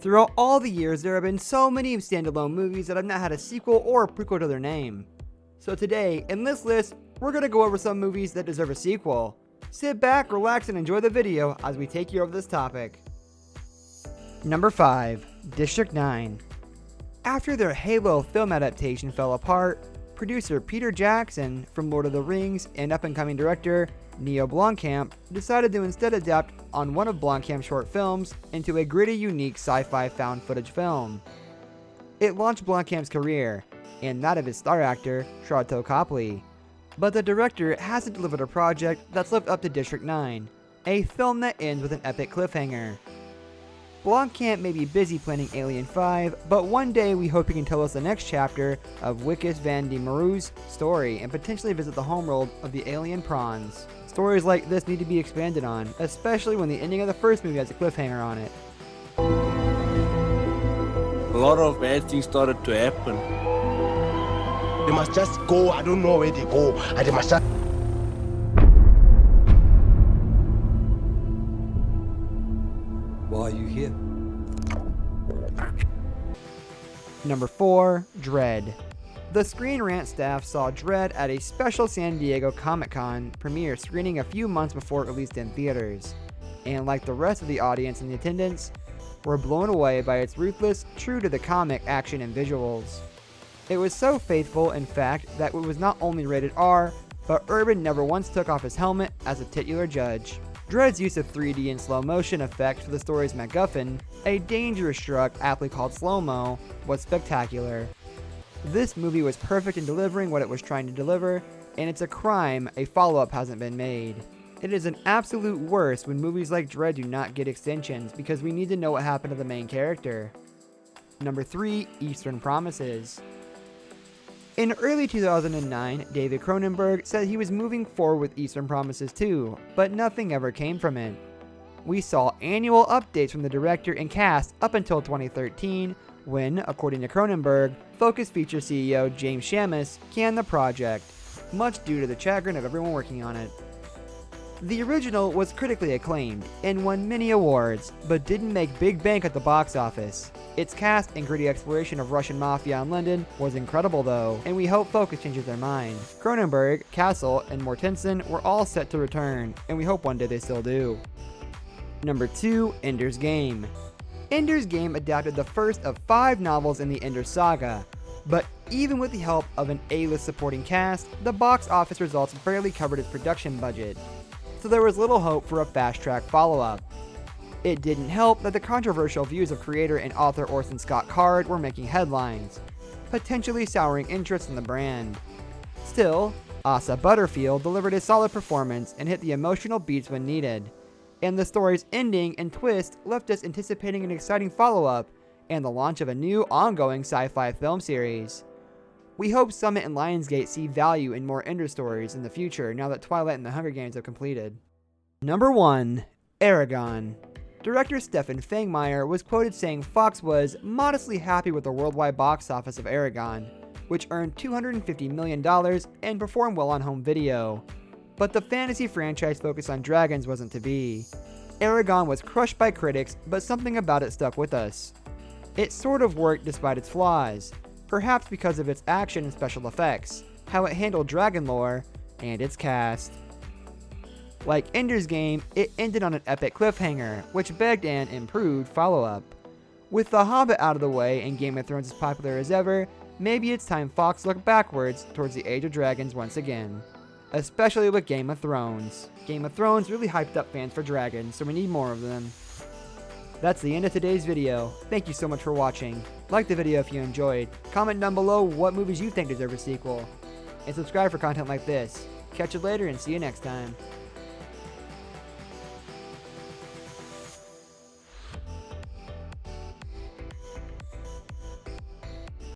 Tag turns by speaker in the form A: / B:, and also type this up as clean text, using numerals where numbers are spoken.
A: Throughout all the years, there have been so many standalone movies that have not had a sequel or a prequel to their name. So today, in this list, we're going to go over some movies that deserve a sequel. Sit back, relax, and enjoy the video as we take you over this topic. Number 5. District 9. After their Halo film adaptation fell apart, producer Peter Jackson from Lord of the Rings and up-and-coming director Neil Blomkamp decided to instead adapt on one of Blomkamp's short films into a gritty, unique sci-fi found-footage film. It launched Blomkamp's career, and that of his star actor, Sharlto Copley. But the director hasn't delivered a project that's lived up to District 9, a film that ends with an epic cliffhanger. Blomkamp may be busy planning Alien 5, but one day we hope he can tell us the next chapter of Wikus van de Meru's story and potentially visit the homeworld of the alien prawns. Stories like this need to be expanded on, especially when the ending of the first movie has a cliffhanger on it.
B: A lot of bad things started to happen.
C: They must just go. I don't know where they go. And they must just...
D: Why are you here?
A: Number 4. Dredd. The Screen Rant staff saw Dredd at a special San Diego Comic-Con premiere screening a few months before it released in theaters, and like the rest of the audience in the attendance, were blown away by its ruthless, true to the comic action and visuals. It was so faithful, in fact, that it was not only rated R, but Urban never once took off his helmet as a titular judge. Dredd's use of 3D and slow motion effect for the story's MacGuffin, a dangerous drug aptly called slow-mo, was spectacular. This movie was perfect in delivering what it was trying to deliver, and it's a crime a follow-up hasn't been made. It is an absolute worst when movies like Dredd do not get extensions because we need to know what happened to the main character. Number 3. Eastern Promises. In early 2009, David Cronenberg said he was moving forward with Eastern Promises 2, but nothing ever came from it. We saw annual updates from the director and cast up until 2013, when, according to Cronenberg, Focus Features CEO James Schamus canned the project, much due to the chagrin of everyone working on it. The original was critically acclaimed and won many awards, but didn't make big bank at the box office. Its cast and gritty exploration of Russian mafia in London was incredible though, and we hope Focus changes their mind. Cronenberg, Castle, and Mortensen were all set to return, and we hope one day they still do. Number 2. Ender's Game. Ender's Game adapted the first of 5 novels in the Ender saga, but even with the help of an A-list supporting cast, the box office results barely covered its production budget, so there was little hope for a fast-track follow-up. It didn't help that the controversial views of creator and author Orson Scott Card were making headlines, potentially souring interest in the brand. Still, Asa Butterfield delivered a solid performance and hit the emotional beats when needed, and the story's ending and twist left us anticipating an exciting follow-up and the launch of a new ongoing sci-fi film series. We hope Summit and Lionsgate see value in more Ender stories in the future now that Twilight and the Hunger Games have completed. Number 1. Eragon. Director Stefan Fangmeyer was quoted saying Fox was modestly happy with the worldwide box office of Eragon, which earned $250 million and performed well on home video. But the fantasy franchise focused on dragons wasn't to be. Eragon was crushed by critics, but something about it stuck with us. It sort of worked despite its flaws, perhaps because of its action and special effects, how it handled dragon lore, and its cast. Like Ender's Game, it ended on an epic cliffhanger, which begged an improved follow-up. With The Hobbit out of the way and Game of Thrones as popular as ever, maybe it's time Fox looked backwards towards the Age of Dragons once again. Especially with Game of Thrones. Game of Thrones really hyped up fans for dragons, so we need more of them. That's the end of today's video. Thank you so much for watching. Like the video if you enjoyed. Comment down below what movies you think deserve a sequel. And subscribe for content like this. Catch you later and see you next time.